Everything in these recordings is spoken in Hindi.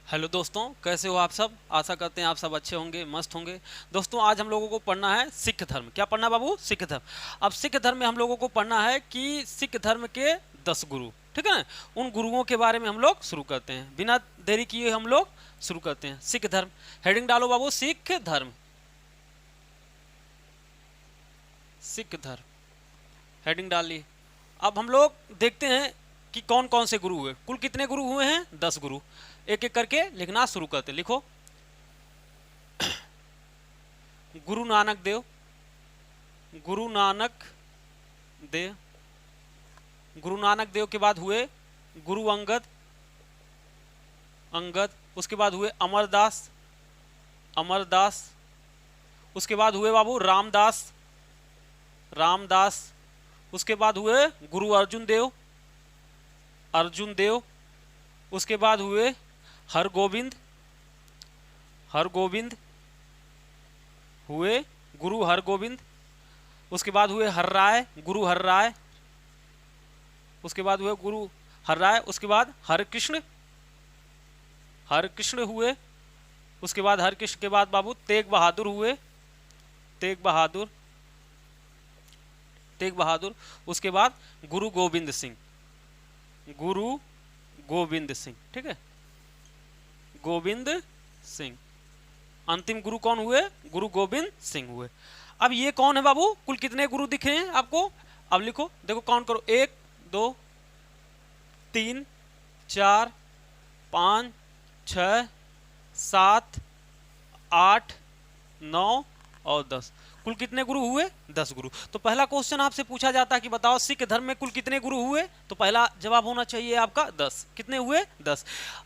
हेलो दोस्तों, कैसे हो आप सब। आशा करते हैं आप सब अच्छे होंगे, मस्त होंगे। दोस्तों, आज हम लोगों को पढ़ना है सिख धर्म। क्या पढ़ना बाबू? सिख धर्म। अब सिख धर्म में हम लोगों को पढ़ना है कि सिख धर्म के 10 गुरु, ठीक है ना। उन गुरुओं के बारे में हम लोग शुरू करते हैं, बिना देरी किए हम लोग शुरू करते हैं। सिख धर्म, हेडिंग डालो बाबू, सिख धर्म। सिख धर्म हेडिंग डाल ली। अब हम लोग देखते हैं कि कौन कौन से गुरु हुए। कुल कितने गुरु हुए हैं? 10 गुरु। एक एक करके लिखना शुरू करते हैं। लिखो, गुरु नानक देव, गुरु नानक देव, गुरु नानक देव के बाद हुए गुरु अंगद, अंगद। उसके बाद हुए अमरदास, अमरदास। उसके बाद हुए बाबू रामदास, रामदास। उसके बाद हुए गुरु अर्जुन देव, अर्जुन देव। उसके बाद हुए हरगोविंद, हरगोविंद हुए गुरु हरगोविंद। उसके बाद हुए हर्राय, गुरु हर्राय। उसके बाद हुए गुरु हर्राय। उसके बाद हरकृष्ण, हरकृष्ण हुए। उसके बाद हरकृष्ण के बाद बाबू तेग बहादुर हुए, तेग बहादुर, तेग बहादुर। उसके बाद गुरु गोविंद सिंह, गुरु गोविंद सिंह, ठीक है, गोविंद सिंह। अंतिम गुरु कौन हुए? गुरु गोविंद सिंह हुए। अब ये कौन है बाबू? कुल कितने गुरु दिखे हैं आपको? अब लिखो, देखो काउंट करो। 1 2 3 4 5 6 7 8 9 और 10। कुल कितने गुरु हुए? 10 गुरु। तो पहला क्वेश्चन आपसे पूछा जाता है कि बताओ सिख धर्म में कुल कितने गुरु हुए? तो पहला जवाब होना चाहिए आपका 10। कितने हुए? 10।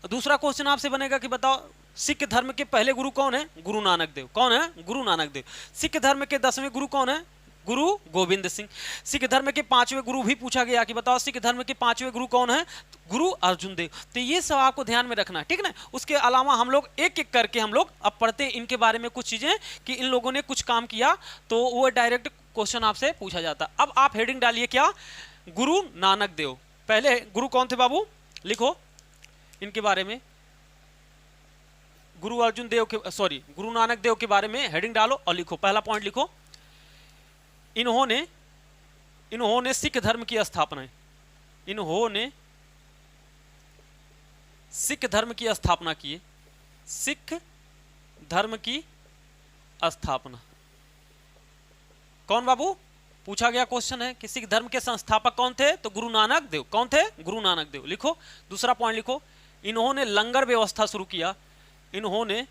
दूसरा क्वेश्चन आपसे बनेगा कि बताओ सिख धर्म के पहले गुरु कौन है? गुरु नानक देव। कौन है? गुरु नानक देव। सिख धर्म के 10वें गुरु कौन है? गुरु गोविंद सिंह। सिख धर्म के 5वें गुरु भी पूछा गया कि बताओ सिख धर्म के 5वें गुरु कौन है? गुरु अर्जुन देव। तो ये सब आपको ध्यान में रखना है, ठीक ना। उसके अलावा हम लोग एक एक करके हम लोग अब पढ़ते हैं इनके बारे में कुछ चीजें कि इन लोगों ने कुछ काम किया तो वो डायरेक्ट क्वेश्चन आपसे पूछा जाता। अब आप हेडिंग डालिए, क्या? गुरु नानक देव। पहले गुरु कौन थे बाबू? लिखो इनके बारे में। गुरु अर्जुन देव के, सॉरी, गुरु नानक देव के बारे में हेडिंग डालो और लिखो। पहला पॉइंट लिखो, इन्होंने इन्होंने सिख धर्म की स्थापना, इन्होंने सिख धर्म की स्थापना की, सिख धर्म की स्थापना। कौन बाबू? पूछा गया क्वेश्चन है कि सिख धर्म के संस्थापक कौन थे? तो गुरु नानक देव। कौन थे? गुरु नानक देव। लिखो दूसरा पॉइंट लिखो, इन्होंने लंगर व्यवस्था शुरू किया, इन्होंने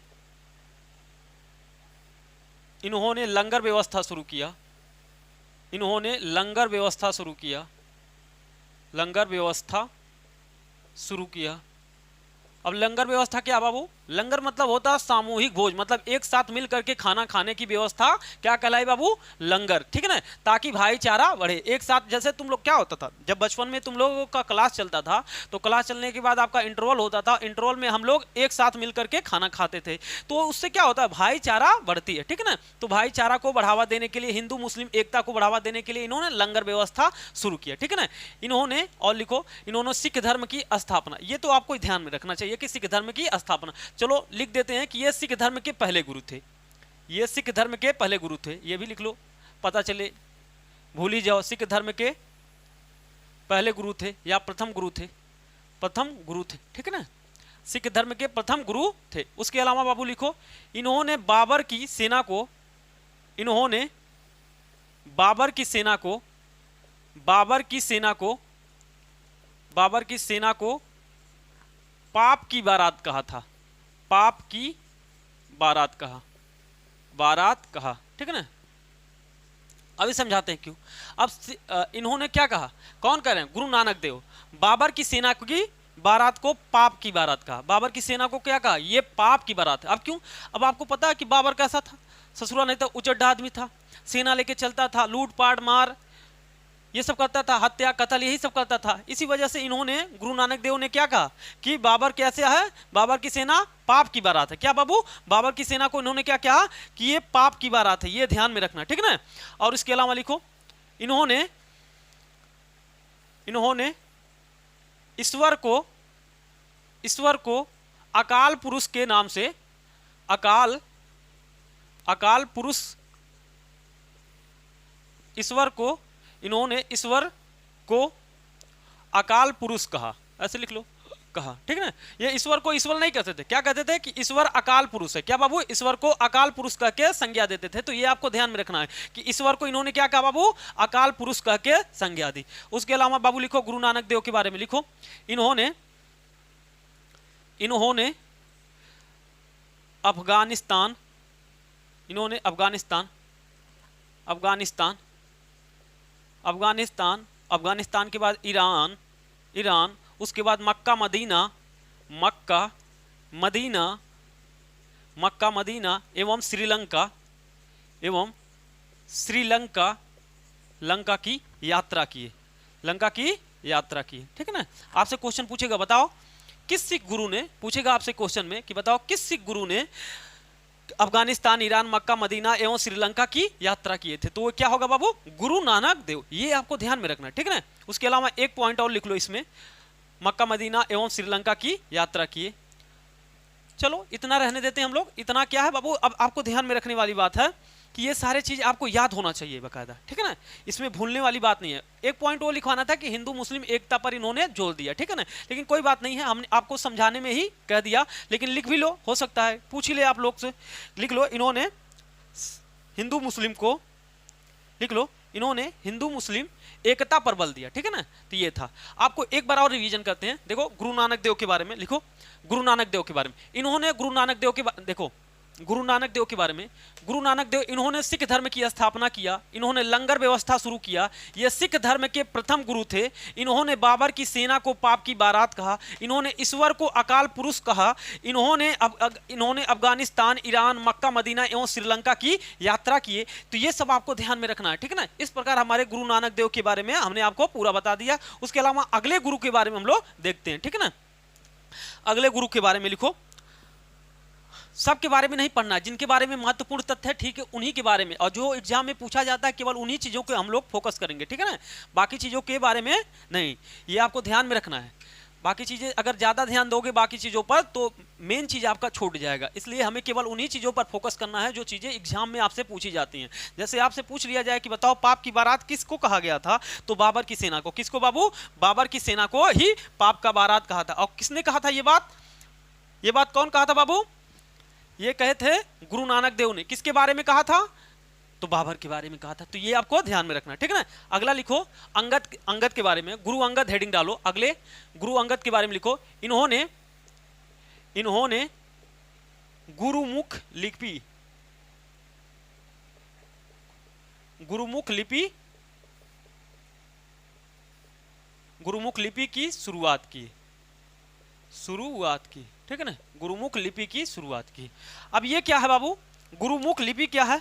इन्होंने लंगर व्यवस्था शुरू किया, इन्होंने लंगर व्यवस्था शुरू किया, लंगर व्यवस्था शुरू किया। अब लंगर व्यवस्था क्या बाबू? लंगर मतलब होता है सामूहिक भोज, मतलब एक साथ मिल करके खाना खाने की व्यवस्था क्या कहलाई बाबू? लंगर, ठीक है ना। ताकि भाईचारा बढ़े, एक साथ। जैसे तुम लोग क्या होता था जब बचपन में तुम लोगों का क्लास चलता था, तो क्लास चलने के बाद आपका इंटरवल होता था, इंटरवल में हम लोग एक साथ मिल करके खाना खाते थे। तो उससे क्या होता है? भाईचारा बढ़ती है, ठीक है ना। तो भाईचारा को बढ़ावा देने के लिए, हिंदू मुस्लिम एकता को बढ़ावा देने के लिए इन्होंने लंगर व्यवस्था शुरू किया, ठीक है ना। इन्होंने, और लिखो, इन्होंने सिख धर्म की स्थापना। ये तो आपको ध्यान में रखना चाहिए कि सिख धर्म की स्थापना। चलो लिख देते हैं कि ये सिख धर्म के पहले गुरु थे, ये सिख धर्म के पहले गुरु थे। ये भी लिख लो, पता चले, भूल ही जाओ। सिख धर्म के पहले गुरु थे या प्रथम गुरु थे, प्रथम गुरु थे, ठीक है ना। सिख धर्म के प्रथम गुरु थे। उसके अलावा बाबू लिखो, इन्होंने बाबर की सेना को, इन्होंने बाबर की सेना को, बाबर की सेना को, बाबर की सेना को पाप की बारात कहा था, पाप की बारात कहा, बारात कहा, ठीक है ना। अभी समझाते हैं क्यों। अब इन्होंने क्या कहा? कौन कह रहे हैं? गुरु नानक देव। बाबर की सेना की बारात को पाप की बारात कहा। बाबर की सेना को क्या कहा? ये पाप की बारात है। अब क्यों? अब आपको पता है कि बाबर कैसा था? ससुरा नहीं था, उचड्ढा आदमी था, सेना लेके चलता था, लूट पाट मार ये सब करता था, हत्या कत्ल यही सब करता था। इसी वजह से इन्होंने, गुरु नानक देव ने क्या कहा कि बाबर कैसे है? बाबर की सेना पाप की बारात है। क्या बाबू? बाबर की सेना को इन्होंने क्या कहा कि ये पाप की बारात है। ये ध्यान में रखना, ठीक है ना। और इसके अलावा लिखो, इन्होंने इन्होंने ईश्वर को अकाल पुरुष के नाम से, अकाल पुरुष ईश्वर को, इन्होंने ईश्वर को अकाल पुरुष कहा, ऐसे लिख लो, कहा, ठीक है ना। ये ईश्वर को ईश्वर नहीं कहते थे, क्या कहते थे कि ईश्वर अकाल पुरुष है। क्या बाबू, ईश्वर को अकाल पुरुष कह के संज्ञा देते थे। तो ये आपको ध्यान में रखना है कि ईश्वर को इन्होंने क्या कहा बाबू, अकाल पुरुष कह के संज्ञा दी। उसके अलावा बाबू लिखो गुरु नानक देव के बारे में लिखो, इन्होंने अफगानिस्तान, इन्होंने अफगानिस्तान के बाद ईरान, उसके बाद मक्का मदीना एवं लंका की यात्रा किए, ठीक है ना। आपसे क्वेश्चन पूछेगा, बताओ किस सिख गुरु ने, पूछेगा आपसे क्वेश्चन में कि बताओ किस सिख गुरु ने अफगानिस्तान, ईरान, मक्का, मदीना एवं श्रीलंका की यात्रा किए थे। तो वो क्या होगा बाबू, गुरु नानक देव। ये आपको ध्यान में रखना, ठीक है ना। उसके अलावा एक पॉइंट और लिख लो इसमें, मक्का, मदीना एवं श्रीलंका की यात्रा किए। चलो इतना रहने देते हैं हम लोग। इतना क्या है बाबू, अब आपको ध्यान में रखने वाली बात है कि ये सारे चीज आपको याद होना चाहिए बकायदा, ठीक है ना। इसमें भूलने वाली बात नहीं है। एक पॉइंट वो लिखवाना था कि हिंदू मुस्लिम एकता पर इन्होंने जोर दिया, ठीक है ना। लेकिन कोई बात नहीं है, हमने आपको समझाने में ही कह दिया, लेकिन लिख भी लो, हो सकता है पूछ ही ले आप लोग से। लिख लो, इन्होंने हिंदू मुस्लिम को, लिख लो, इन्होंने हिंदू मुस्लिम एकता पर बल दिया, ठीक है ना। तो ये था। आपको एक बार और रिवीजन करते हैं। देखो गुरु नानक देव के बारे में लिखो, गुरु नानक देव के बारे में, इन्होंने गुरु नानक देव के देखो गुरु नानक देव के बारे में, गुरु नानक देव इन्होंने सिख धर्म की स्थापना किया, इन्होंने लंगर व्यवस्था शुरू किया, ये सिख धर्म के प्रथम गुरु थे। इन्होंने बाबर की सेना को पाप की बारात कहा, इन्होंने ईश्वर को अकाल पुरुष कहा, इन्होंने अफगानिस्तान, ईरान, मक्का, मदीना एवं श्रीलंका की यात्रा किए। तो ये सब आपको ध्यान में रखना है, ठीक है ना। इस प्रकार हमारे गुरु नानक देव के बारे में हमने आपको पूरा बता दिया। उसके अलावा अगले गुरु के बारे में हम लोग देखते हैं, ठीक है ना। अगले गुरु के बारे में लिखो, सबके बारे में नहीं पढ़ना, जिनके बारे में महत्वपूर्ण तथ्य है, ठीक है, उन्हीं के बारे में। और जो एग्जाम में पूछा जाता है केवल उन्हीं चीजों को हम लोग फोकस करेंगे, ठीक है ना। बाकी चीजों के बारे में नहीं, ये आपको ध्यान में रखना है। बाकी चीजें अगर ज्यादा ध्यान दोगे बाकी चीजों पर तो मेन चीज आपका छूट जाएगा। इसलिए हमें केवल उन्हीं चीजों पर फोकस करना है जो चीजें एग्जाम में आपसे पूछी जाती हैं। जैसे आपसे पूछ लिया जाए कि बताओ पाप की बारात किसको कहा गया था, तो बाबर की सेना को। किसको बाबू, बाबर की सेना को ही पाप का बारात कहा था। और किसने कहा था ये बात कौन कहा था बाबू, ये कहे थे गुरु नानक देव ने। किसके बारे में कहा था, तो बाबर के बारे में कहा था। तो ये आपको ध्यान में रखना, ठीक है ना। अगला लिखो अंगद के बारे में, गुरु अंगद हेडिंग डालो। अगले गुरु अंगद के बारे में लिखो, इन्होंने गुरुमुख लिपि की शुरुआत की, ठीक है ना। गुरुमुख लिपि की शुरुआत की। अब ये क्या है बाबू, गुरुमुख लिपि क्या है।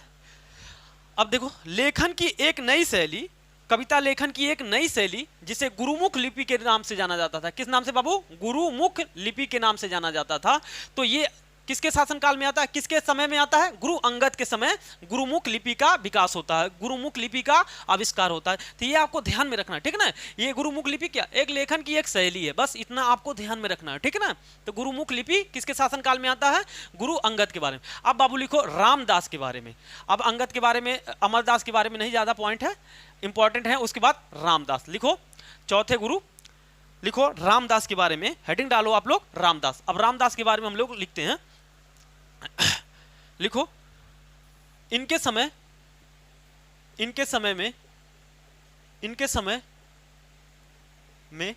अब देखो, लेखन की एक नई शैली, कविता लेखन की एक नई शैली जिसे गुरुमुख लिपि के नाम से जाना जाता था। किस नाम से बाबू, गुरुमुख लिपि के नाम से जाना जाता था। तो ये किसके शासनकाल में आता है, किसके समय में आता है, गुरु अंगद के समय गुरुमुख लिपि का विकास होता है, गुरुमुख लिपि का आविष्कार होता है। तो ये आपको ध्यान में रखना है, ठीक है ना। ये गुरुमुख लिपि क्या, एक लेखन की एक शैली है, बस इतना आपको ध्यान में रखना है, ठीक है ना। तो गुरुमुख लिपि किसके शासनकाल में आता है, गुरु अंगद के बारे में। अब बाबू लिखो रामदास के बारे में। अब अंगद के बारे में, अमरदास के बारे में नहीं ज्यादा पॉइंट है, इंपॉर्टेंट है। उसके बाद रामदास लिखो, चौथे गुरु लिखो रामदास के बारे में। हेडिंग डालो आप लोग रामदास। अब रामदास के बारे में हम लोग लिखते हैं, लिखो इनके समय में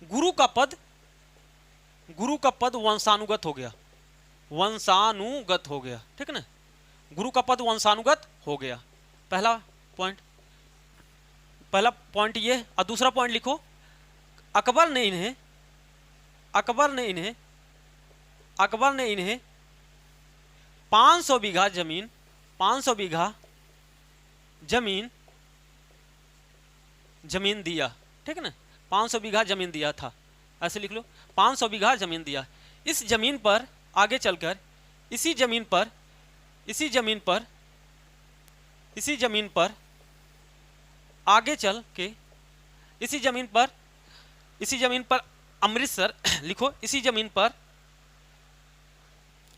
गुरु का पद वंशानुगत हो गया, ठीक है ना। गुरु का पद वंशानुगत हो गया, पहला पॉइंट ये। और दूसरा पॉइंट लिखो, अकबर ने इन्हें 500 बीघा जमीन दिया, ठीक है ना। 500 बीघा जमीन दिया था, ऐसे लिख लो, 500 बीघा जमीन दिया। इस जमीन पर आगे चलकर इसी जमीन पर आगे चल के इसी जमीन पर अमृतसर लिखो, इसी जमीन पर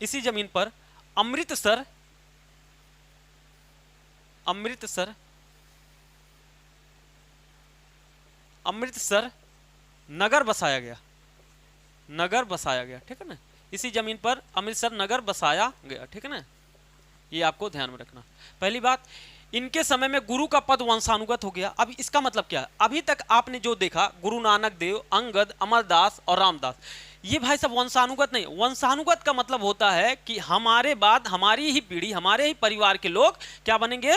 इसी जमीन पर अमृतसर अमृतसर अमृतसर नगर बसाया गया, नगर बसाया गया, ठीक है ना। इसी जमीन पर अमृतसर नगर बसाया गया, ठीक है ना। ये आपको ध्यान में रखना। पहली बात, इनके समय में गुरु का पद वंशानुगत हो गया। अब इसका मतलब क्या है? अभी तक आपने जो देखा गुरु नानक देव, अंगद, अमरदास और रामदास, ये भाई सब वंशानुगत नहीं। वंशानुगत का मतलब होता है कि हमारे बाद हमारी ही पीढ़ी, हमारे ही परिवार के लोग क्या बनेंगे?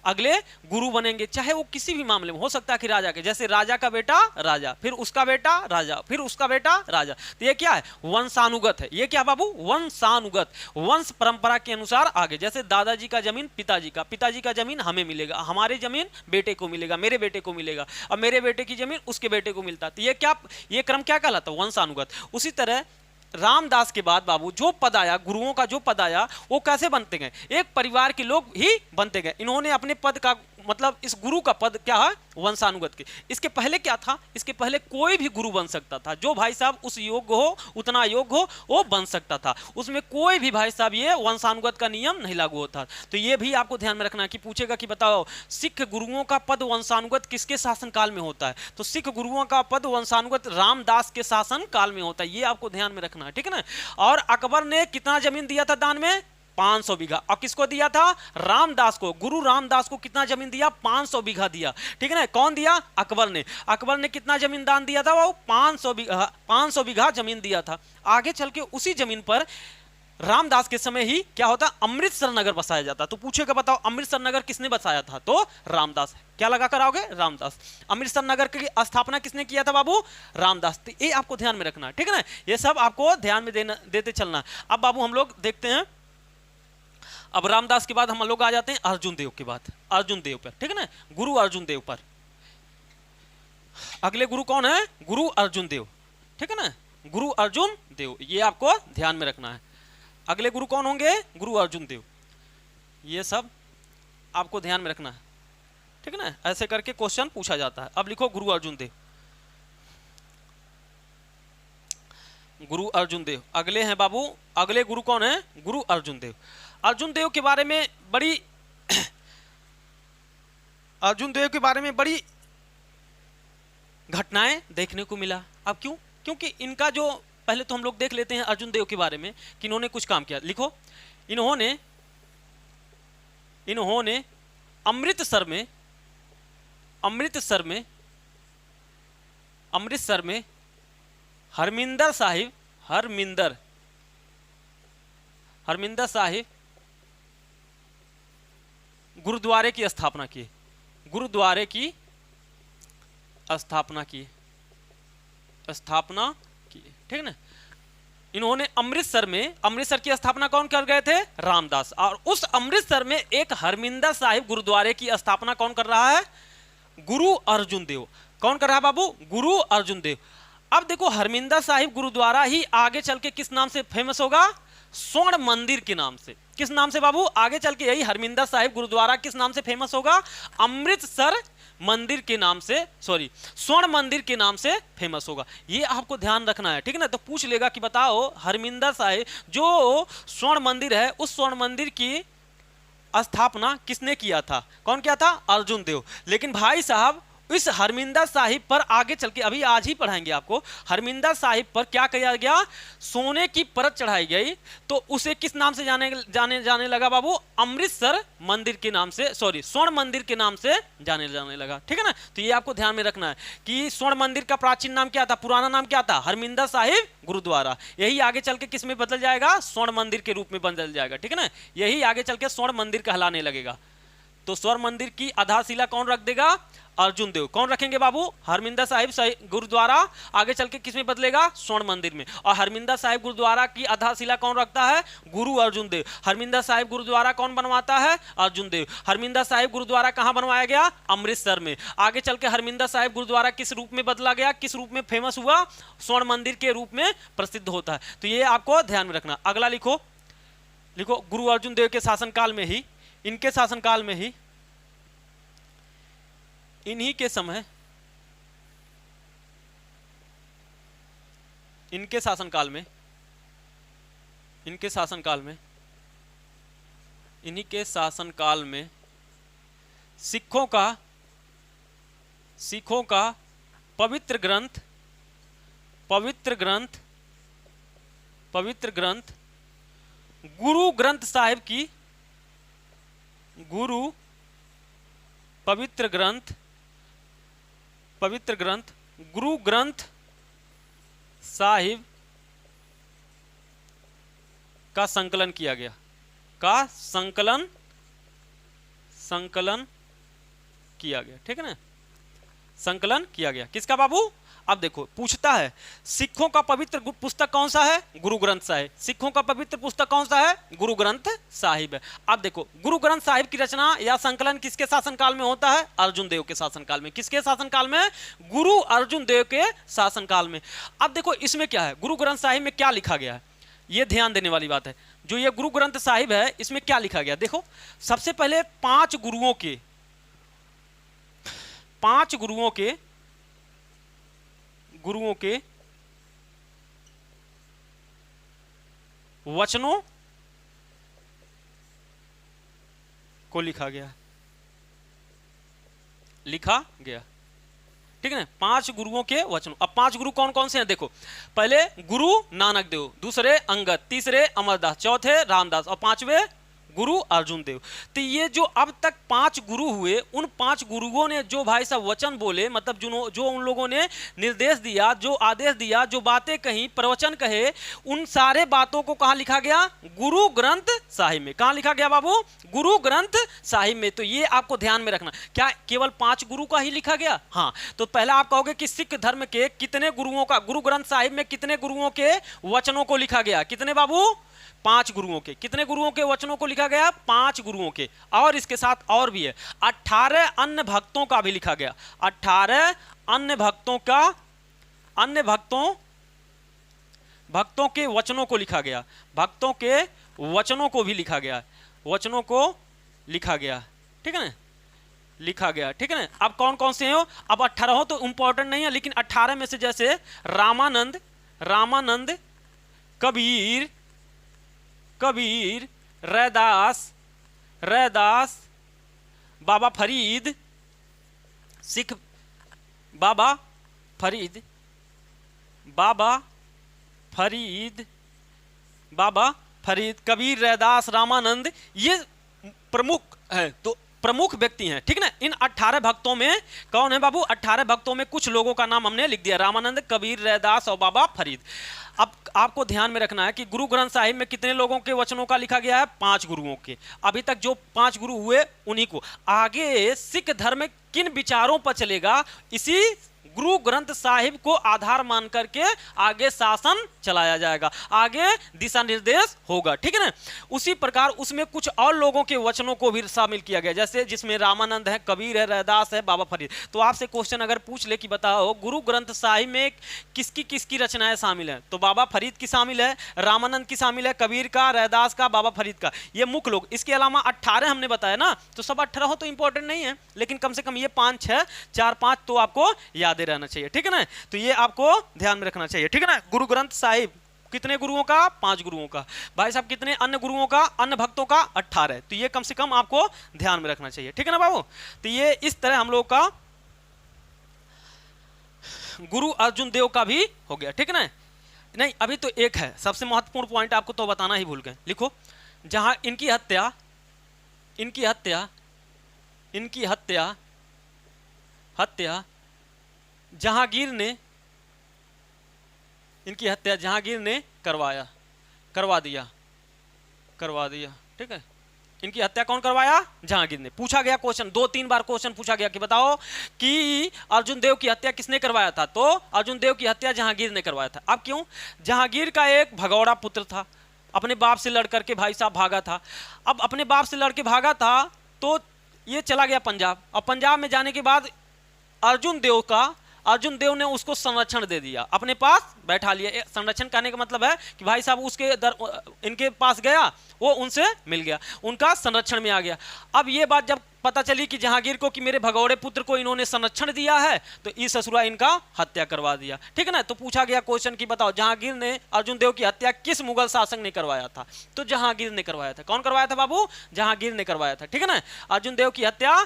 अगले गुरु बनेंगे। चाहे वो किसी भी मामले में हो सकता है कि राजा के, जैसे राजा का बेटा राजा, फिर उसका बेटा राजा, फिर उसका बेटा राजा। तो ये क्या है? वंशानुगत है। ये क्या बाबू? वंशानुगत, वंश परंपरा के अनुसार आगे। जैसे दादाजी का जमीन पिताजी का, पिताजी का जमीन हमें मिलेगा, हमारी जमीन बेटे को मिलेगा, मेरे बेटे को मिलेगा, और मेरे बेटे की जमीन उसके बेटे को मिलता। तो ये क्या, ये क्रम क्या कहलाता है? वंशानुगत। उसी तरह रामदास के बाद बाबू जो पद आया, गुरुओं का जो पद आया, वो कैसे बनते गए? एक परिवार के लोग ही बनते गए। इन्होंने अपने पद का मतलब, इस गुरु का पद क्या है? वंशानुगत के। इसके पहले क्या था? इसके पहले कोई भी गुरु बन सकता था। जो भाई साहब उस योग्य हो, उतना योग्य हो, वो बन सकता था। उसमें कोई भी भाई साहब ये वंशानुगत का नियम नहीं लागू होता। तो ये भी आपको ध्यान में रखना कि पूछेगा कि बताओ सिख गुरुओं का पद वंशानुगत किसके शासन काल में होता है? तो सिख गुरुओं का पद वंशानुगत रामदास के शासन काल में होता है। ये आपको ध्यान में रखना है, ठीक है ना। और अकबर ने कितना जमीन दिया था दान में? 500 बीघा। और किसको दिया था? रामदास को। गुरु रामदास को कितना जमीन दिया? 500 बीघा दिया, ठीक है ना। कौन दिया? अकबर ने। अकबर ने कितना जमीन दान दिया था? वो 500 बीघा जमीन दिया था। आगे चल के उसी जमीन पर रामदास के समय ही क्या होता? अमृतसर नगर बसाया जाता। तो पूछेगा बताओ अमृतसर नगर किसने बसाया था? तो रामदास। क्या लगा कर आओगे? रामदास। अमृतसर नगर की स्थापना किसने किया था बाबू? रामदास। तो ये आपको ध्यान में रखना है, ठीक है ना। ये सब आपको ध्यान में देते चलना। अब बाबू हम लोग देखते हैं, अब रामदास के बाद हम लोग आ जाते हैं अर्जुन देव के बाद, अर्जुन देव पर, ठीक है ना। गुरु अर्जुन देव पर अगले गुरु कौन है? गुरु अर्जुन देव, ठीक है ना। गुरु अर्जुन देव, ये आपको ध्यान में रखना है। अगले गुरु कौन होंगे? गुरु अर्जुन देव। ये सब आपको ध्यान में रखना है, ठीक है ना। ऐसे करके क्वेश्चन पूछा जाता है। अब लिखो गुरु अर्जुन देव, गुरु अर्जुन देव। अगले हैं बाबू, अगले गुरु कौन है? गुरु अर्जुन देव। अर्जुन देव के बारे में बड़ी अर्जुन देव के बारे में बड़ी घटनाएं देखने को मिला। अब क्यों? क्योंकि इनका जो, पहले तो हम लोग देख लेते हैं अर्जुन देव के बारे में कि इन्होंने कुछ काम किया। लिखो, इन्होंने अमृतसर में हरमिंदर साहिब गुरुद्वारे की स्थापना की, गुरुद्वारे की स्थापना की, ठीक है ना। इन्होंने अमृतसर की स्थापना कौन कर गए थे? रामदास। और उस अमृतसर में एक हरमिंदर साहिब गुरुद्वारे की स्थापना कौन कर रहा है? गुरु अर्जुन देव। कौन कर रहा है बाबू? गुरु अर्जुन देव। अब देखो, हरमिंदर साहिब गुरुद्वारा ही आगे चल के किस नाम से फेमस होगा? स्वर्ण मंदिर के नाम से। किस नाम से बाबू? आगे चल के यही हरमिंदर साहिब गुरुद्वारा किस नाम से फेमस होगा? अमृतसर मंदिर के नाम से, सॉरी, स्वर्ण मंदिर के नाम से फेमस होगा। ये आपको ध्यान रखना है, ठीक है ना। तो पूछ लेगा कि बताओ हरमिंदर साहिब जो स्वर्ण मंदिर है, उस स्वर्ण मंदिर की स्थापना किसने किया था? कौन किया था? अर्जुन देव। लेकिन भाई साहब इस हरमिंदर साहिब पर आगे चल के, अभी आज ही पढ़ाएंगे आपको, हरमिंदर साहिब पर क्या किया गया? सोने की परत चढ़ाई गई। तो उसे किस नाम से जाने लगा बाबू? अमृतसर मंदिर के नाम से, सॉरी, स्वर्ण मंदिर के नाम से जाने लगा, ठीक है ना। तो ये आपको ध्यान में रखना है कि स्वर्ण मंदिर का प्राचीन नाम क्या था? पुराना नाम क्या था? हरमिंदर साहिब गुरुद्वारा। यही आगे चल के किस में बदल जाएगा? स्वर्ण मंदिर के रूप में बदल जाएगा, ठीक है ना। यही आगे चल के स्वर्ण मंदिर कहलाने लगेगा। तो स्वर्ण मंदिर की आधारशिला कौन रख देगा? अर्जुन देव। कौन रखेंगे बाबू? हरमिंदर साहिब गुरुद्वारा आगे चल के किस में बदलेगा? स्वर्ण मंदिर में। और हरमिंदर साहिब गुरुद्वारा की आधारशिला कौन रखता है? गुरु अर्जुन देव। हरमिंदर साहिब गुरुद्वारा कौन बनवाता है? अर्जुन देव। हरमिंदर साहिब गुरुद्वारा कहां बनवाया गया? अमृतसर में। आगे चल के हरमिंदर साहिब गुरुद्वारा किस रूप में बदला गया? किस रूप में फेमस हुआ? स्वर्ण मंदिर के रूप में प्रसिद्ध होता है। तो ये आपको ध्यान में रखना। अगला लिखो, गुरु अर्जुन देव के शासनकाल में ही, इनके शासनकाल में ही, इन्हीं के समय, इनके शासनकाल में इनके शासनकाल में, इन्हीं के शासनकाल में सिखों का पवित्र ग्रंथ गुरु ग्रंथ साहिब की, पवित्र ग्रंथ गुरु ग्रंथ साहिब का संकलन किया गया, संकलन किया गया। ठीक है ना, संकलन किया गया। किसका बाबू? अब देखो पूछता है सिखों का पवित्र पुस्तक कौन सा है? गुरु ग्रंथ साहिब। सिखों का पवित्र पुस्तक कौन सा है? गुरु ग्रंथ साहिब है। अब देखो गुरु ग्रंथ साहिब की रचना या संकलन किसके शासनकाल में होता है? अर्जुन देव के शासनकाल में। किसके शासनकाल में? गुरु अर्जुन देव के शासनकाल में। अब देखो इसमें क्या है, गुरु ग्रंथ साहिब में क्या लिखा गया है, ये ध्यान देने वाली बात है। जो ये गुरु ग्रंथ साहिब है इसमें क्या लिखा गया, देखो सबसे पहले 5 गुरुओं के वचनों को लिखा गया। ठीक है ना, 5 गुरुओं के वचनों। अब 5 गुरु कौन कौन से हैं देखो, पहले गुरु नानक देव, दूसरे अंगद, तीसरे अमरदास, चौथे रामदास और 5वें गुरु अर्जुन देव। तो ये जो अब तक 5 गुरु हुए, उन 5 गुरुओं ने जो भाई साहब वचन बोले, मतलब जो उन लोगों ने निर्देश दिया, जो आदेश दिया, जो बातें कही, प्रवचन कहे, उन सारे बातों को कहाँ लिखा गया? गुरु ग्रंथ साहिब में। कहाँ लिखा गया बाबू? गुरु ग्रंथ साहिब में। तो ये आपको ध्यान में रखना। क्या केवल 5 गुरु का ही लिखा गया? हाँ। तो पहला आप कहोगे कि सिख धर्म के कितने गुरुओं का, गुरु ग्रंथ साहिब में कितने गुरुओं के वचनों को लिखा गया? कितने बाबू? 5 गुरुओं के। कितने गुरुओं के वचनों को लिखा गया? 5 गुरुओं के। और इसके साथ और भी है, 18 अन्य भक्तों का भी लिखा गया। 18 अन्य भक्तों के वचनों को लिखा गया। भक्तों के वचनों को भी लिखा गया। वचनों को लिखा गया। ठीक है ना, लिखा गया। ठीक है ना। अब कौन कौन से हैं? अब 18 हो तो इंपॉर्टेंट नहीं है, लेकिन 18 में से जैसे रामानंद, कबीर, रैदास, बाबा फरीद, सिख बाबा फरीद, कबीर, रैदास, रामानंद, ये प्रमुख है। तो प्रमुख व्यक्ति हैं। ठीक ना। इन 18 भक्तों में कौन है बाबू? 18 भक्तों में कुछ लोगों का नाम हमने लिख दिया, रामानंद, कबीर, रैदास और बाबा फरीद। अब आपको ध्यान में रखना है कि गुरु ग्रंथ साहिब में कितने लोगों के वचनों का लिखा गया है? 5 गुरुओं के। अभी तक जो 5 गुरु हुए उन्हीं को। आगे सिख धर्म किन विचारों पर चलेगा, इसी गुरु ग्रंथ साहिब को आधार मान करके आगे शासन चलाया जाएगा, आगे दिशा निर्देश होगा। ठीक है ना। उसी प्रकार उसमें कुछ और लोगों के वचनों को भी शामिल किया गया, जैसे जिसमें रामानंद है, कबीर है, रैदास है, बाबा फरीद। तो आपसे क्वेश्चन अगर पूछ ले कि बताओ गुरु ग्रंथ साहिब में किसकी रचनाएं शामिल है, तो बाबा फरीद की शामिल है, रामानंद की शामिल है, कबीर का, रैदास का, बाबा फरीद का, ये मुख्य लोग। इसके अलावा 18 हमने बताया ना, तो सब 18 हो तो इंपॉर्टेंट नहीं है, लेकिन कम से कम ये 5, 6, 4, 5 तो आपको याद रहना चाहिए। ठीक है ना। तो ये आपको ध्यान में रखना चाहिए। ठीक है ना। गुरु ग्रंथ साहिब कितने गुरुओं का? 5 गुरुओं का। भाई साहब कितने अन्य गुरुओं का, अन्य भक्तों का? 18। तो ये कम से कम आपको ध्यान में रखना चाहिए। ठीक है ना बाबू। तो ये इस तरह हम लोग का गुरु अर्जुन देव का भी हो गया। ठीक है ना। नहीं, अभी तो एक है सबसे महत्वपूर्ण पॉइंट, आपको तो बताना ही भूल गए। लिखो, जहां इनकी हत्या जहांगीर ने करवा दिया। ठीक है। इनकी हत्या कौन करवाया? जहांगीर ने। पूछा गया क्वेश्चन, 2-3 बार क्वेश्चन पूछा गया कि बताओ कि अर्जुन देव की हत्या किसने करवाया था, तो अर्जुन देव की हत्या जहांगीर ने करवाया था। अब क्यों? जहांगीर का एक भगौड़ा पुत्र था, अपने बाप से लड़ करके भाई साहब भागा था। अब अपने बाप से लड़के भागा था तो ये चला गया पंजाब, और पंजाब में जाने के बाद अर्जुन देव ने उसको संरक्षण दे दिया, अपने पास बैठा लिया। संरक्षण कहने का मतलब है कि भाई साहब इनके पास गया, वो उनसे मिल गया, उनका संरक्षण में आ गया। अब ये बात जब पता चली कि जहांगीर को कि मेरे भगौड़े पुत्र को इन्होंने संरक्षण दिया है, तो इस ससुरा इनका हत्या करवा दिया। ठीक है ना। तो पूछा गया क्वेश्चन कि बताओ जहांगीर ने अर्जुन देव की हत्या किस मुगल शासक ने करवाया था? तो जहांगीर ने करवाया था। कौन करवाया था बाबू? जहांगीर ने करवाया था। ठीक है ना। अर्जुन देव की हत्या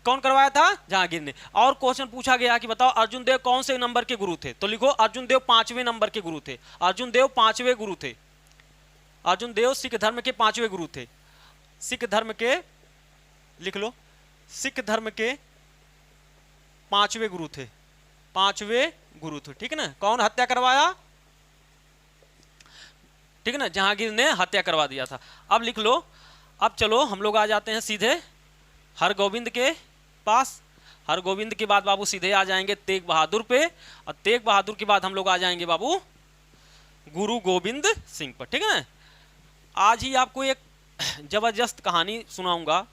कौन करवाया था? जहांगीर ने। और क्वेश्चन पूछा गया कि बताओ अर्जुन देव कौन से नंबर के गुरु थे? तो लिखो अर्जुन देव 5वें नंबर के गुरु थे। अर्जुन देव 5वें गुरु थे। अर्जुन देव सिख धर्म के 5वें गुरु थे। सिख धर्म के, लिख लो, सिख धर्म के 5वें गुरु थे। 5वें गुरु थे। ठीक है ना। कौन हत्या करवाया? ठीक है ना, जहांगीर ने हत्या करवा दिया था। अब लिख लो। अब चलो हम लोग आ जाते हैं सीधे हरगोविंद के पास। हरगोविंद के बाद बाबू सीधे आ जाएंगे तेग बहादुर पे, और तेग बहादुर के बाद हम लोग आ जाएंगे बाबू गुरु गोविंद सिंह पर। ठीक है ना। आज ही आपको एक जबरदस्त कहानी सुनाऊंगा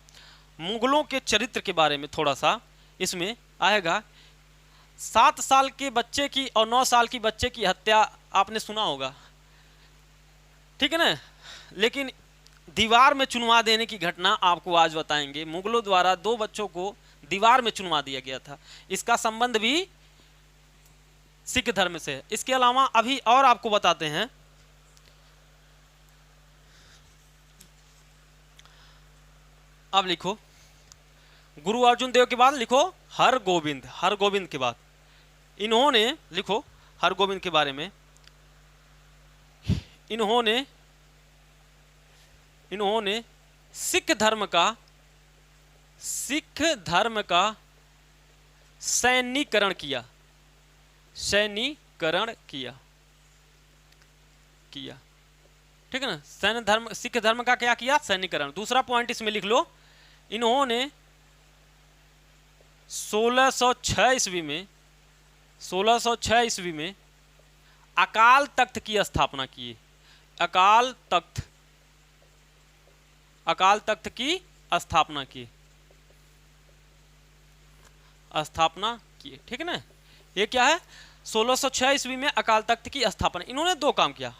मुगलों के चरित्र के बारे में। थोड़ा सा इसमें आएगा। 7 साल के बच्चे की और 9 साल की बच्चे की हत्या आपने सुना होगा। ठीक है ना। लेकिन दीवार में चुनवा देने की घटना आपको आज बताएंगे। मुगलों द्वारा 2 बच्चों को दीवार में चुनवा दिया गया था। इसका संबंध भी सिख धर्म से है। इसके अलावा अभी और आपको बताते हैं। अब लिखो गुरु अर्जुन देव के बाद लिखो हरगोविंद। हरगोविंद के बाद इन्होंने, लिखो हरगोविंद के बारे में, इन्होंने सिख धर्म का सैन्यीकरण किया। सैन्यीकरण किया। ठीक है ना। सैन्य धर्म, सिख धर्म का क्या किया? सैन्यीकरण। दूसरा पॉइंट इसमें लिख लो। इन्होंने 1606 ईस्वी में अकाल तख्त की स्थापना की। अकाल तख्त की स्थापना की। ठीक है ना। ये क्या है? 1606 ईस्वी में अकाल तख्त की स्थापना। इन्होंने 2 काम किया।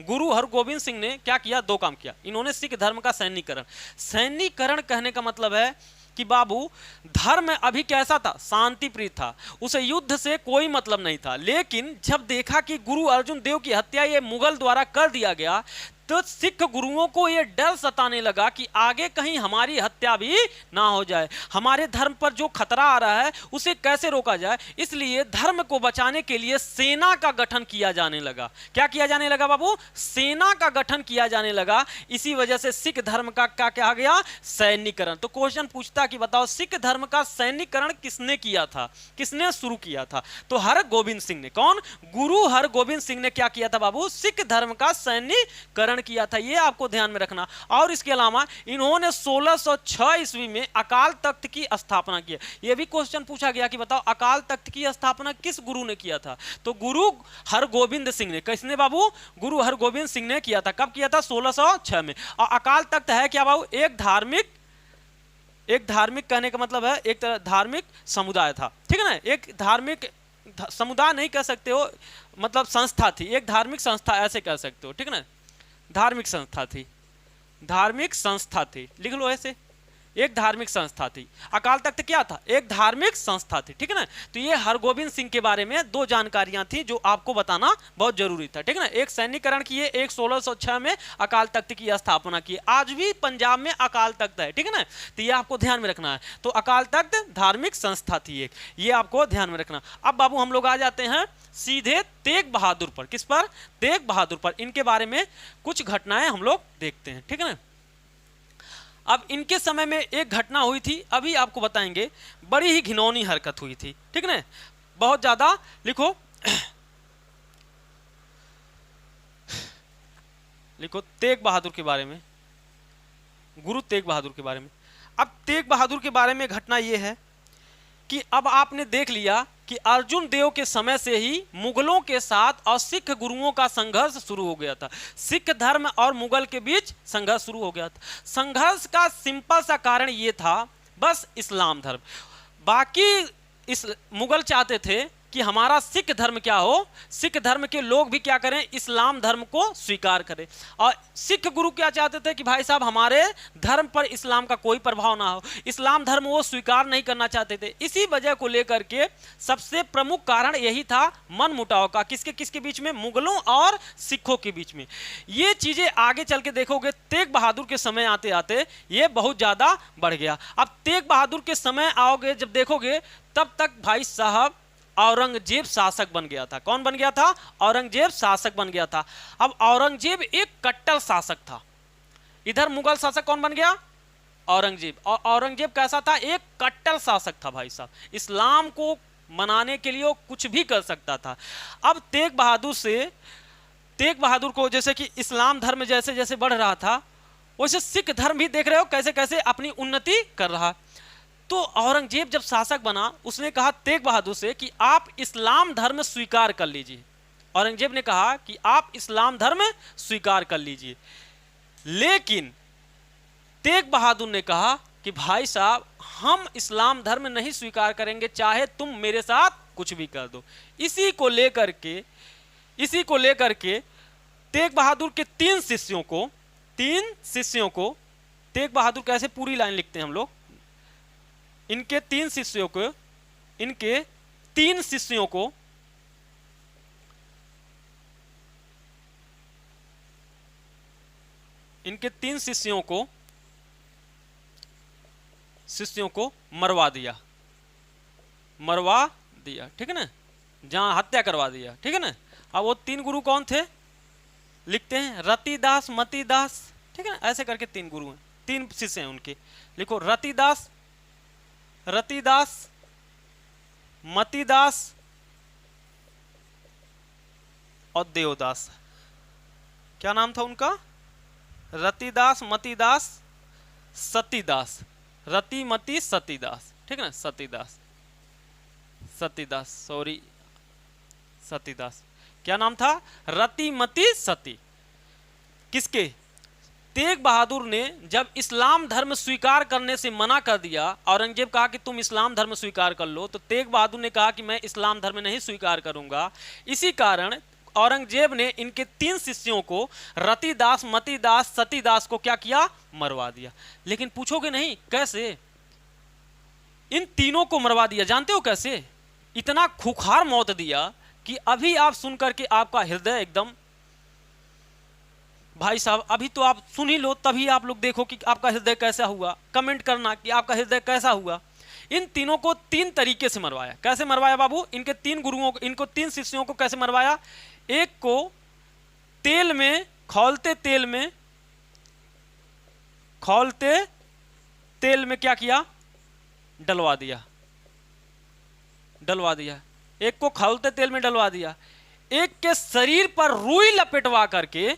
गुरु हरगोविंद सिंह ने क्या किया? 2 काम किया। इन्होंने सिख धर्म का सैन्यीकरण कहने का मतलब है कि बाबू धर्म अभी कैसा था? शांति प्रिय था। उसे युद्ध से कोई मतलब नहीं था। लेकिन जब देखा कि गुरु अर्जुन देव की हत्या ये मुगल द्वारा कर दिया गया, तो सिख गुरुओं को यह डर सताने लगा कि आगे कहीं हमारी हत्या भी ना हो जाए, हमारे धर्म पर जो खतरा आ रहा है उसे कैसे रोका जाए। इसलिए धर्म को बचाने के लिए सेना का गठन किया जाने लगा। क्या किया जाने लगा बाबू? सेना का गठन किया जाने लगा। इसी वजह से सिख धर्म का क्या कहा गया? सैन्यीकरण। तो क्वेश्चन पूछता कि बताओ सिख धर्म का सैन्यीकरण किसने किया था? किसने शुरू किया था? तो हरगोविंद सिंह ने। कौन? गुरु हरगोविंद सिंह ने क्या किया था बाबू? सिख धर्म का सैन्यीकरण किया था। ये आपको ध्यान में रखना। और इसके अलावा इन्होंने 1606 ईस्वी में अकाल तख्त की स्थापना की। यह भी क्वेश्चन पूछा गया कि बताओ अकाल तख्त की स्थापना किस गुरु ने किया था? तो गुरु हरगोविंद सिंह ने। किसने बाबू? गुरु हरगोविंद सिंह ने किया था। कब किया था? 1606 में। और अकाल तख्त है क्या बाबू? एक धार्मिक कहने का मतलब है एक धार्मिक समुदाय था। ठीक है ना। एक धार्मिक समुदाय नहीं कह सकते हो, मतलब संस्था थी। एक धार्मिक संस्था ऐसे कह सकते हो। ठीक है ना। धार्मिक संस्था थी। लिख लो ऐसे। एक धार्मिक संस्था थी। अकाल तख्त क्या था? एक धार्मिक संस्था थी। ठीक है ना। तो ये हरगोविंद सिंह के बारे में 2 जानकारियां थी जो आपको बताना बहुत जरूरी था। ठीक है ना। एक सैन्यीकरण किए, एक 1606 में अकाल तख्त की स्थापना की। आज भी पंजाब में अकाल तख्त है। ठीक है ना। तो ये आपको ध्यान में रखना है। तो अकाल तख्त धार्मिक संस्था थी एक, ये आपको ध्यान में रखना। अब बाबू हम लोग आ जाते हैं सीधे तेग बहादुर पर। किस पर? तेग बहादुर पर। इनके बारे में कुछ घटनाएं हम लोग देखते हैं। ठीक है ना। अब इनके समय में एक घटना हुई थी, अभी आपको बताएंगे। बड़ी ही घिनौनी हरकत हुई थी। ठीक है ना। बहुत ज्यादा। लिखो तेग बहादुर के बारे में, गुरु तेग बहादुर के बारे में। अब तेग बहादुर के बारे में घटना यह है कि अब आपने देख लिया कि अर्जुन देव के समय से ही मुगलों के साथ और सिख गुरुओं का संघर्ष शुरू हो गया था। सिख धर्म और मुगल के बीच संघर्ष शुरू हो गया था। संघर्ष का सिंपल सा कारण ये था, बस इस्लाम धर्म। बाकी इस मुगल चाहते थे कि हमारा सिख धर्म क्या हो, सिख धर्म के लोग भी क्या करें, इस्लाम धर्म को स्वीकार करें। और सिख गुरु क्या चाहते थे कि भाई साहब हमारे धर्म पर इस्लाम का कोई प्रभाव ना हो, इस्लाम धर्म वो स्वीकार नहीं करना चाहते थे। इसी वजह को लेकर के सबसे प्रमुख कारण यही था मन मुटाव का, किसके किसके बीच में, मुगलों और सिखों के बीच में। ये चीजें आगे चल के देखोगे तेग बहादुर के समय आते आते ये बहुत ज्यादा बढ़ गया। अब तेग बहादुर के समय आओगे जब देखोगे तब तक भाई साहब औरंगजेब शासक बन गया था। कौन बन गया था? औरंगजेब शासक बन गया था। अब औरंगजेब एक कट्टर शासक था। इधर मुगल शासक कौन बन गया? औरंगजेब। और औरंगजेब कैसा था? एक कट्टर शासक था भाई साहब, इस्लाम को मनाने के लिए वो कुछ भी कर सकता था। अब तेग बहादुर को जैसे कि इस्लाम धर्म जैसे जैसे बढ़ रहा था वैसे सिख धर्म भी देख रहे हो कैसे कैसे अपनी उन्नति कर रहा। तो औरंगजेब जब शासक बना उसने कहा तेग बहादुर से कि आप इस्लाम धर्म स्वीकार कर लीजिए। औरंगजेब ने कहा कि आप इस्लाम धर्म स्वीकार कर लीजिए, लेकिन तेग बहादुर ने कहा कि भाई साहब हम इस्लाम धर्म नहीं स्वीकार करेंगे, चाहे तुम मेरे साथ कुछ भी कर दो। इसी को लेकर के तेग बहादुर के तीन शिष्यों को तेग बहादुर कैसे, पूरी लाइन लिखते हैं हम लोग, इनके तीन शिष्यों को मरवा दिया, ठीक है ना, जहां हत्या करवा दिया, ठीक है ना। अब वो तीन गुरु कौन थे लिखते हैं, रतिदास, मतिदास, ठीक है ना, ऐसे करके तीन गुरु हैं, तीन शिष्य हैं उनके। लिखो रतिदास, मतिदास और देवदास। क्या नाम था उनका? रतिदास, मतिदास, सतीदास, रति मति सतीदास, ठीक है ना, सतीदास। क्या नाम था? रति मति सती। किसके? तेग बहादुर ने जब इस्लाम धर्म स्वीकार करने से मना कर दिया, औरंगजेब कहा कि तुम इस्लाम धर्म स्वीकार कर लो, तो तेग बहादुर ने कहा कि मैं इस्लाम धर्म नहीं स्वीकार करूंगा। इसी कारण औरंगजेब ने इनके तीन शिष्यों को रतिदास, मतिदास, सतीदास को क्या किया? मरवा दिया। लेकिन पूछोगे नहीं कैसे? इन तीनों को मरवा दिया, जानते हो कैसे? इतना खुखार मौत दिया कि अभी आप सुनकर के आपका हृदय एकदम, भाई साहब अभी तो आप सुन ही लो तभी आप लोग देखो कि आपका हृदय कैसा हुआ, कमेंट करना कि आपका हृदय कैसा हुआ। इन तीनों को तीन तरीके से मरवाया। कैसे मरवाया बाबू? इनके तीन गुरुओं को, इनको तीन शिष्यों को कैसे मरवाया? एक को तेल में, खौलते तेल में क्या किया? डलवा दिया। एक को खौलते तेल में डलवा दिया। एक के शरीर पर रुई लपेटवा करके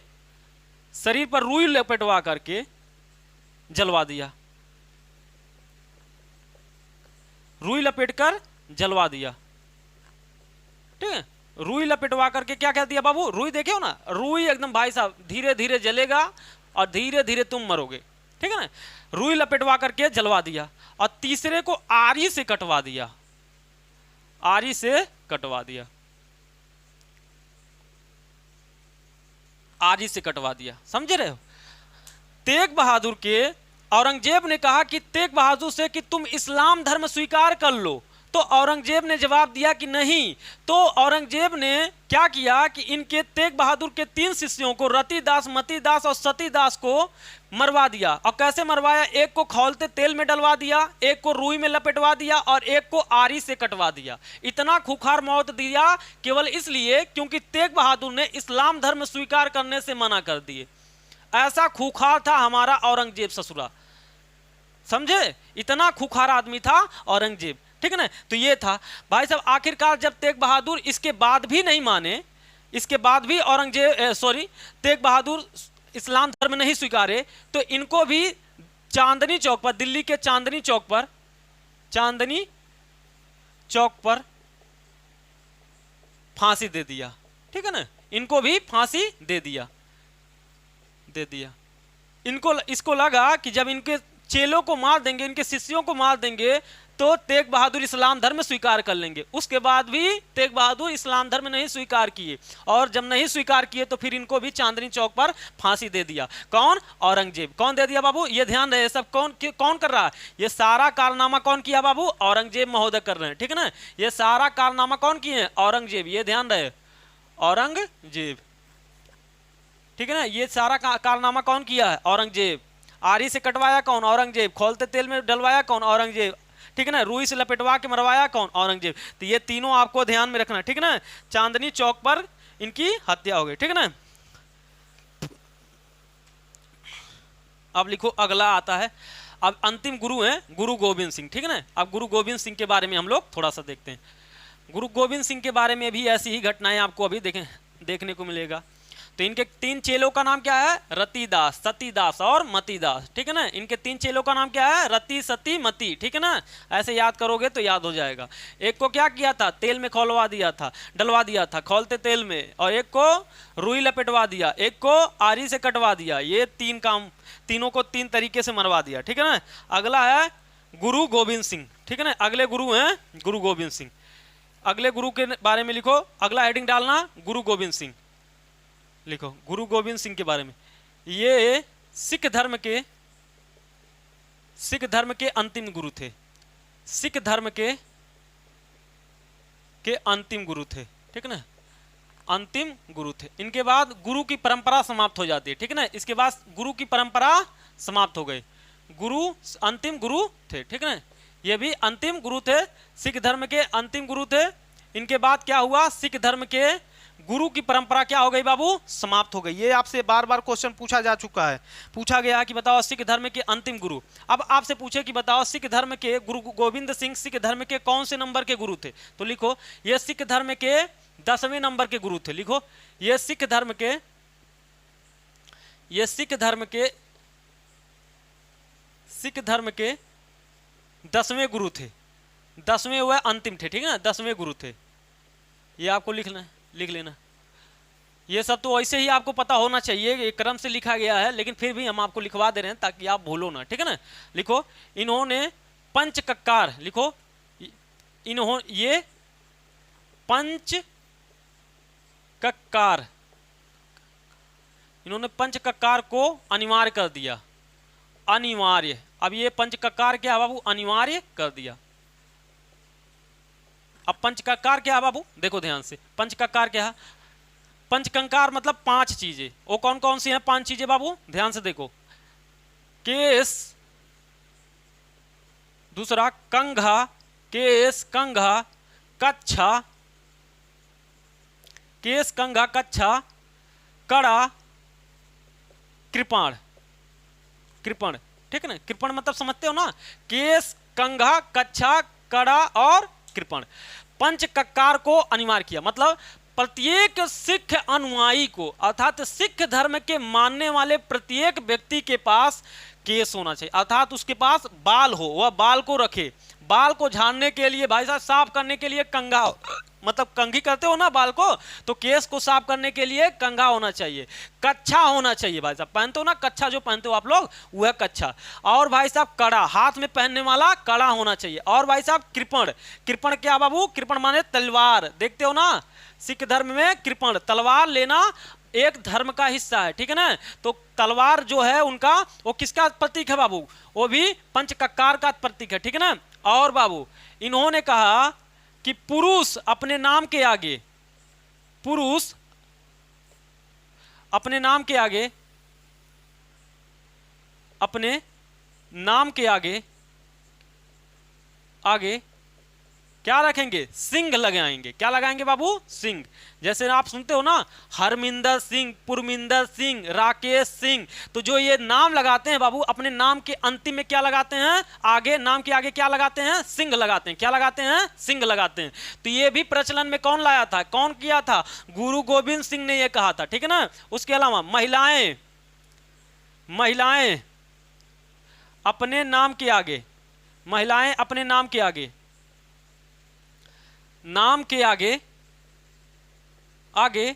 जलवा दिया, रुई लपेटकर जलवा दिया, ठीक है। रुई लपेटवा करके क्या कह दिया बाबू? रुई देखे हो ना, रुई एकदम भाई साहब धीरे धीरे जलेगा और धीरे धीरे तुम मरोगे, ठीक है ना। रुई लपेटवा करके जलवा दिया। और तीसरे को आरी से कटवा दिया, समझ रहे हो? तेग बहादुर के औरंगजेब ने कहा कि तेग बहादुर से कि तुम इस्लाम धर्म स्वीकार कर लो, तो औरंगजेब ने जवाब दिया कि नहीं। तो औरंगजेब ने क्या किया कि इनके तेग बहादुर के तीन शिष्यों को रतिदास, मतिदास और सतीदास को मरवा दिया। और कैसे मरवाया? एक को खौलते तेल में डलवा दिया, एक को रुई में लपेटवा दिया और एक को आरी से कटवा दिया। इतना खुखार मौत दिया केवल इसलिए क्योंकि तेग बहादुर ने इस्लाम धर्म स्वीकार करने से मना कर दिए। ऐसा खुखार था हमारा औरंगजेब ससुरा, समझे? इतना खुखार आदमी था औरंगजेब, ठीक है ना। तो ये था भाई साहब। आखिरकार जब तेग बहादुर इसके बाद भी नहीं माने, इसके बाद भी तेग बहादुर इस्लाम धर्म नहीं स्वीकारे, तो इनको भी चांदनी चौक पर, दिल्ली के चांदनी चौक पर फांसी दे दिया, ठीक है ना। इनको भी फांसी दे दिया। इसको लगा कि जब इनके चेलों को मार देंगे, इनके शिष्यों को मार देंगे, तो तेग बहादुर इस्लाम धर्म स्वीकार कर लेंगे। उसके बाद भी तेग बहादुर इस्लाम धर्म नहीं स्वीकार किए, और जब नहीं स्वीकार किए तो फिर इनको भी चांदनी चौक पर फांसी दे दिया। कौन? औरंगजेब। कौन दे दिया बाबू? ये ध्यान रहे, सब कौन कर रहा है? ये सारा कारनामा कौन किया बाबू? औरंगजेब महोदय कर रहे हैं, ठीक है ना। ये सारा कारनामा कौन किए हैं? औरंगजेब। ये ध्यान रहे, औरंगजेब, ठीक है ना। ये सारा कारनामा कौन किया है? औरंगजेब। आरी से कटवाया कौन? औरंगजेब। खोलते तेल में डलवाया कौन? औरंगजेब, ठीक है ना। रुई से लपेटवा के मरवाया कौन? औरंगजेब। तो ये तीनों आपको ध्यान में रखना, ठीक है ना। चांदनी चौक पर इनकी हत्या हो गई, ठीक है ना। अब लिखो, अगला आता है, अब अंतिम गुरु हैं गुरु गोविंद सिंह, ठीक है ना। अब गुरु गोविंद सिंह के बारे में हम लोग थोड़ा सा देखते हैं। गुरु गोविंद सिंह के बारे में भी ऐसी ही घटनाएं आपको अभी देखने को मिलेगा। तो इनके 3 चेलों का नाम क्या है? रतिदास, सतीदास और मतीदास, ठीक है ना। इनके 3 चेलों का नाम क्या है? रति, सती, मती, ठीक है ना। ऐसे याद करोगे तो याद हो जाएगा। एक को क्या किया था? तेल में खोलवा दिया था, डलवा दिया था खोलते तेल में, और एक को रुई लपेटवा दिया, एक को आरी से कटवा दिया। ये 3 काम, तीनों को 3 तरीके से मरवा दिया, ठीक है ना। अगला है गुरु गोविंद सिंह, ठीक है ना। अगले गुरु हैं गुरु गोविंद सिंह। अगले गुरु के बारे में लिखो, अगला हेडिंग डालना गुरु गोविंद सिंह, लिखो गुरु गोविंद सिंह के बारे में। ये सिख धर्म के अंतिम गुरु थे, सिख धर्म के अंतिम गुरु थे, ठीक है ना, अंतिम गुरु थे। इनके बाद गुरु की परंपरा समाप्त हो जाती है, ठीक है ना। इसके बाद गुरु की परंपरा समाप्त हो गई, गुरु अंतिम गुरु थे, ठीक है ना। ये भी अंतिम गुरु थे, सिख धर्म के अंतिम गुरु थे। इनके बाद क्या हुआ? सिख धर्म के गुरु की परंपरा क्या हो गई बाबू? समाप्त हो गई। ये आपसे बार बार क्वेश्चन पूछा जा चुका है, पूछा गया कि बताओ सिख धर्म के अंतिम गुरु। अब आपसे पूछे कि बताओ सिख धर्म के गुरु गोविंद सिंह सिख धर्म के कौन से नंबर के गुरु थे? तो लिखो, ये सिख धर्म के 10वें नंबर के गुरु थे। लिखो, ये सिख धर्म के 10वें गुरु थे, 10वें वह अंतिम थे, ठीक है ना, 10वें गुरु थे। ये आपको लिख लेना। ये सब तो वैसे ही आपको पता होना चाहिए, एक क्रम से लिखा गया है, लेकिन फिर भी हम आपको लिखवा दे रहे हैं ताकि आप भूलो ना, ठीक है ना। लिखो, इन्होंने पंचकक्कार, लिखो ये पंचकक्कार, इन्होंने पंचकक्कार को अनिवार्य कर दिया, अनिवार्य। अब ये पंचकक्कार क्या है बाबू? अनिवार्य कर दिया। अब पंचकक्कार क्या है बाबू? देखो ध्यान से, पंचकक्कार क्या है? पंचकंकार मतलब 5 चीजें। वो कौन कौन सी हैं 5 चीजें बाबू? ध्यान से देखो, केस, दूसरा कंघा, केस, कंघा, कच्छा, केस, कंघा, कच्छा, कड़ा, कृपाण, कृपण, ठीक है ना। कृपण मतलब समझते हो ना, केस, कंघा, कच्छा, कड़ा और कृपण। पंचकक्कार को अनिवार्य किया, मतलब प्रत्येक सिख अनुयायी को, अर्थात सिख धर्म के मानने वाले प्रत्येक व्यक्ति के पास केस होना चाहिए, अर्थात उसके पास बाल हो, वह बाल को रखे। बाल को झाड़ने के लिए भाई साहब, साफ करने के लिए कंघा, मतलब कंघी करते हो ना बाल को, तो केस को साफ करने के लिए कंघा होना चाहिए। कच्छा होना चाहिए भाई साहब, पहनते हो ना कच्छा, जो पहनते हो आप लोग, वह कच्छा। और भाई साहब कड़ा, हाथ में पहनने वाला कड़ा होना चाहिए। और भाई साहब कृपण, कृपण क्या बाबू? कृपण माने तलवार, देखते हो ना सिख धर्म में कृपण, तलवार लेना एक धर्म का हिस्सा है, ठीक है ना। तो तलवार जो है उनका, वो किसका प्रतीक है बाबू? वो भी पंचकक्कार का प्रतीक है, ठीक है ना। और बाबू इन्होंने कहा कि पुरुष अपने नाम के आगे, पुरुष अपने नाम के आगे, अपने नाम के आगे आगे क्या रखेंगे? सिंह लगाएंगे। क्या लगाएंगे बाबू? सिंह। जैसे आप सुनते हो ना, हरमिंदर सिंह, पुरमिंदर सिंह, राकेश सिंह, तो जो ये नाम लगाते हैं बाबू, अपने नाम के अंतिम में क्या लगाते हैं? आगे, नाम के आगे क्या लगाते हैं? सिंह लगाते हैं। क्या लगाते हैं? सिंह लगाते हैं। तो ये भी प्रचलन में कौन लाया था, कौन किया था? गुरु गोविंद सिंह ने ये कहा था, ठीक है ना। उसके अलावा महिलाएं, महिलाएं अपने नाम के आगे, महिलाएं अपने नाम के आगे, नाम के आगे आगे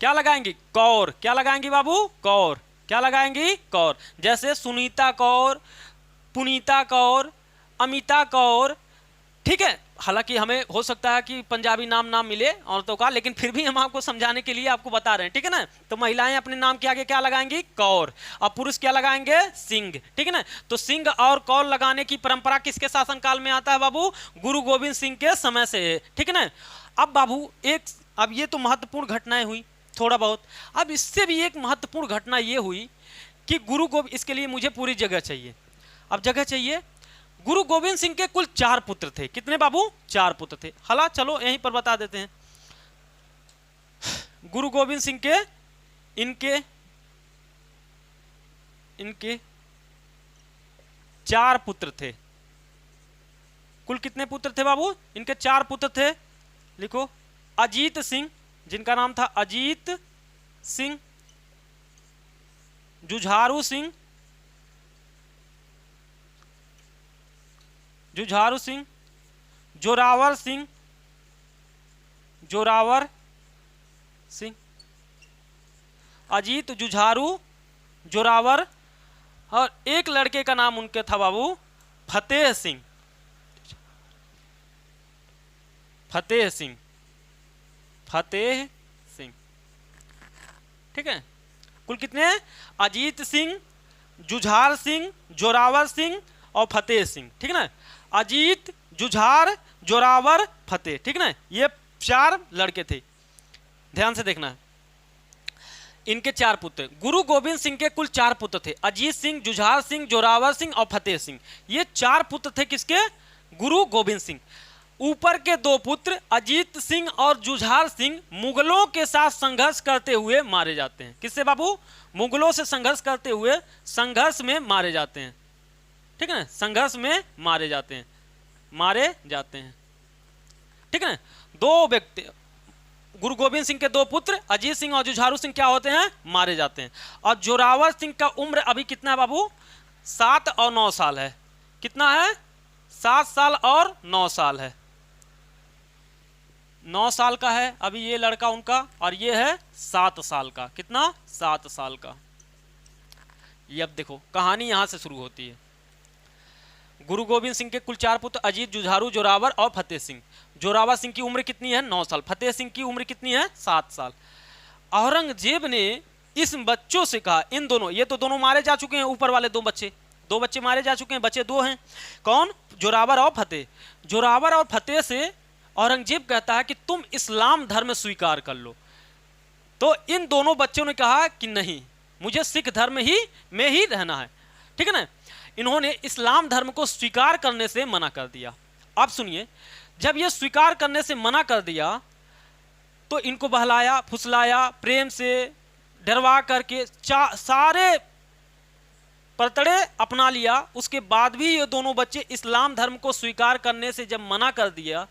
क्या लगाएंगी? कौर। क्या लगाएंगी बाबू? कौर। क्या लगाएंगी? कौर। जैसे सुनीता कौर, पुनीता कौर, अमिता कौर, ठीक है। हालांकि हमें हो सकता है कि पंजाबी नाम ना मिले औरतों का, लेकिन फिर भी हम आपको समझाने के लिए आपको बता रहे हैं, ठीक है ना। तो महिलाएं अपने नाम के आगे क्या लगाएंगी? कौर, और पुरुष क्या लगाएंगे? सिंह, ठीक है ना। तो सिंह और कौर लगाने की परंपरा किसके शासनकाल में आता है बाबू? गुरु गोविंद सिंह के समय से है, ठीक है ना। अब बाबू अब ये तो महत्वपूर्ण घटनाएं हुई थोड़ा बहुत। अब इससे भी एक महत्वपूर्ण घटना ये हुई कि गुरु गोविंद, इसके लिए मुझे पूरी जगह चाहिए, अब जगह चाहिए। गुरु गोविंद सिंह के कुल 4 पुत्र थे। कितने बाबू? 4 पुत्र थे। हला चलो यहीं पर बता देते हैं। गुरु गोविंद सिंह के इनके 4 पुत्र थे। कुल कितने पुत्र थे बाबू? इनके 4 पुत्र थे। लिखो, अजीत सिंह, जिनका नाम था अजीत सिंह, जुझारू सिंह, जोरावर सिंह, अजीत, जुझारू, जोरावर, और एक लड़के का नाम उनके था बाबू फतेह सिंह। ठीक है। कुल कितने? अजीत सिंह, जुझार सिंह, जोरावर सिंह और फतेह सिंह, ठीक है ना। अजीत, जुझार, जोरावर, फतेह, ठीक है ना। ये 4 लड़के थे। ध्यान से देखना है, इनके 4 पुत्र। गुरु गोविंद सिंह के कुल 4 पुत्र थे, अजीत सिंह, जुझार सिंह, जोरावर सिंह और फतेह सिंह। ये 4 पुत्र थे किसके? गुरु गोविंद सिंह। ऊपर के 2 पुत्र अजीत सिंह और जुझार सिंह मुगलों के साथ संघर्ष करते हुए मारे जाते हैं। किससे बाबू? मुगलों से संघर्ष करते हुए संघर्ष में मारे जाते हैं, ठीक है ना। संघर्ष में मारे जाते हैं, ठीक है ना। 2 व्यक्ति, गुरु गोविंद सिंह के 2 पुत्र अजीत सिंह और जुझारू सिंह क्या होते हैं? मारे जाते हैं। और जोरावर सिंह का उम्र अभी कितना है बाबू? 7 और 9 साल है। कितना है? 7 साल और 9 साल है। 9 साल का है अभी ये लड़का उनका, और ये है 7 साल का। कितना? 7 साल का। ये अब देखो कहानी यहां से शुरू होती है। गुरु गोविंद सिंह के कुल 4 पुत्र अजीत, जुझारू, जोरावर और फतेह सिंह। जोरावर सिंह की उम्र कितनी है? 9 साल। फतेह सिंह की उम्र कितनी है? 7 साल। औरंगजेब ने इस बच्चों से कहा, इन दोनों, ये तो दोनों मारे जा चुके हैं, ऊपर वाले 2 बच्चे मारे जा चुके हैं, बचे 2 हैं। कौन? जोरावर और फतेह। जोरावर और फतेह से औरंगजेब कहता है कि तुम इस्लाम धर्म स्वीकार कर लो। तो इन दोनों बच्चों ने कहा कि नहीं, मुझे सिख धर्म में ही रहना है, ठीक है ना। इन्होंने इस्लाम धर्म को स्वीकार करने से मना कर दिया। अब सुनिए, जब ये स्वीकार करने से मना कर दिया तो इनको बहलाया, फुसलाया, प्रेम से डरवा करके सारे परतड़े अपना लिया। उसके बाद भी ये दोनों बच्चे इस्लाम धर्म को स्वीकार करने से जब मना कर दिया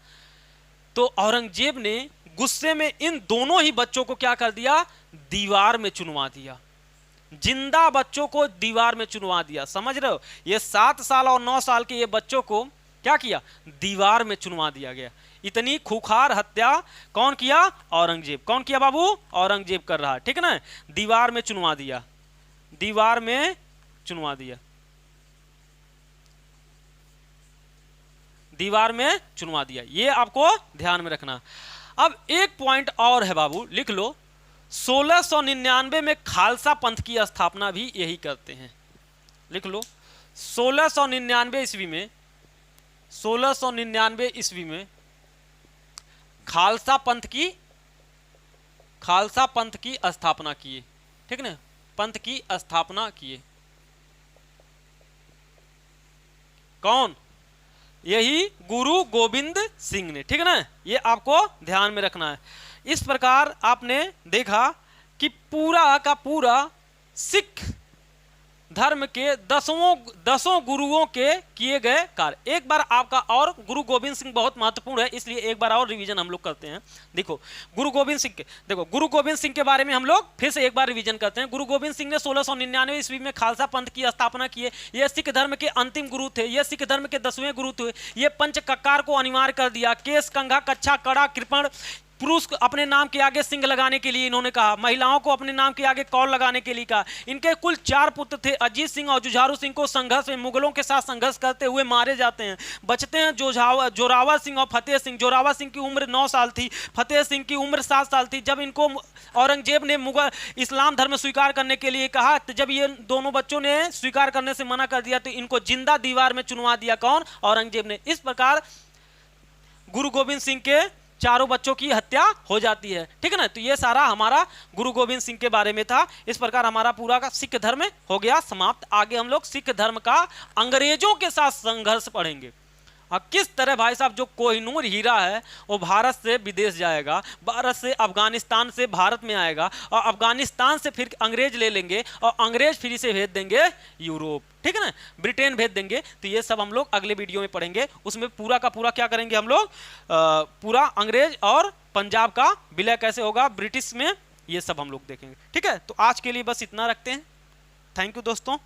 तो औरंगजेब ने गुस्से में इन दोनों ही बच्चों को क्या कर दिया? दीवार में चुनवा दिया। जिंदा बच्चों को दीवार में चुनवा दिया। समझ रहे हो? ये 7 साल और 9 साल के ये बच्चों को क्या किया? दीवार में चुनवा दिया गया। इतनी खूंखार हत्या कौन किया? औरंगजेब। कौन किया बाबू? औरंगजेब कर रहा है, ठीक है ना। दीवार में चुनवा दिया, दीवार में चुनवा दिया, दीवार में चुनवा दिया। ये आपको ध्यान में रखना। अब एक पॉइंट और है बाबू, लिख लो। 1699 में खालसा पंथ की स्थापना भी यही करते हैं। लिख लो, 1699 ईस्वी में, 1699 ईस्वी में खालसा पंथ की स्थापना किए, ठीक है ना। पंथ की स्थापना किए कौन? यही गुरु गोविंद सिंह ने, ठीक है ना। ये आपको ध्यान में रखना है। इस प्रकार आपने देखा कि पूरा का पूरा सिख धर्म के 10 गुरुओं के किए गए कार्य। एक बार आपका और गुरु गोविंद सिंह बहुत महत्वपूर्ण है, इसलिए एक बार और रिवीजन हम लोग करते हैं। देखो गुरु गोविंद सिंह के, देखो गुरु गोविंद सिंह के बारे में हम लोग फिर से एक बार रिवीजन करते हैं। गुरु गोविंद सिंह ने 1699 ईस्वी में खालसा पंथ की स्थापना की है। ये सिख धर्म के अंतिम गुरु थे, ये सिख धर्म के 10वें गुरु थे। ये पंच ककार को अनिवार्य कर दिया। केस, कंघा, कच्छा, कड़ा, कृपण, पुरुष अपने नाम के आगे सिंह लगाने के लिए इन्होंने कहा, महिलाओं को अपने नाम के आगे कौल लगाने के लिए कहा। इनके कुल 4 पुत्र थे। अजीत सिंह और जुझारू सिंह को संघर्ष में मुगलों के साथ संघर्ष करते हुए मारे जाते हैं। बचते हैं जोरावर सिंह और फतेह सिंह। जोरावर सिंह की उम्र 9 साल थी, फतेह सिंह की उम्र 7 साल थी। जब इनको औरंगजेब ने मुगल इस्लाम धर्म स्वीकार करने के लिए कहा, तो जब ये दोनों बच्चों ने स्वीकार करने से मना कर दिया, तो इनको जिंदा दीवार में चुनवा दिया। कौन? औरंगजेब ने। इस प्रकार गुरु गोविंद सिंह के चारों बच्चों की हत्या हो जाती है। ठीक है ना। तो ये सारा हमारा गुरु गोविंद सिंह के बारे में था। इस प्रकार हमारा पूरा का सिख धर्म हो गया समाप्त। आगे हम लोग सिख धर्म का अंग्रेजों के साथ संघर्ष पढ़ेंगे। किस तरह भाई साहब जो कोहिनूर हीरा है वो भारत से विदेश जाएगा, भारत से अफगानिस्तान से भारत में आएगा, और अफगानिस्तान से फिर अंग्रेज ले लेंगे, और अंग्रेज फिर इसे भेज देंगे यूरोप। ठीक है ना, ब्रिटेन भेज देंगे। तो ये सब हम लोग अगले वीडियो में पढ़ेंगे। उसमें पूरा का पूरा क्या करेंगे हम लोग, पूरा अंग्रेज और पंजाब का विलय कैसे होगा ब्रिटिश में, ये सब हम लोग देखेंगे। ठीक है, तो आज के लिए बस इतना रखते हैं। थैंक यू दोस्तों।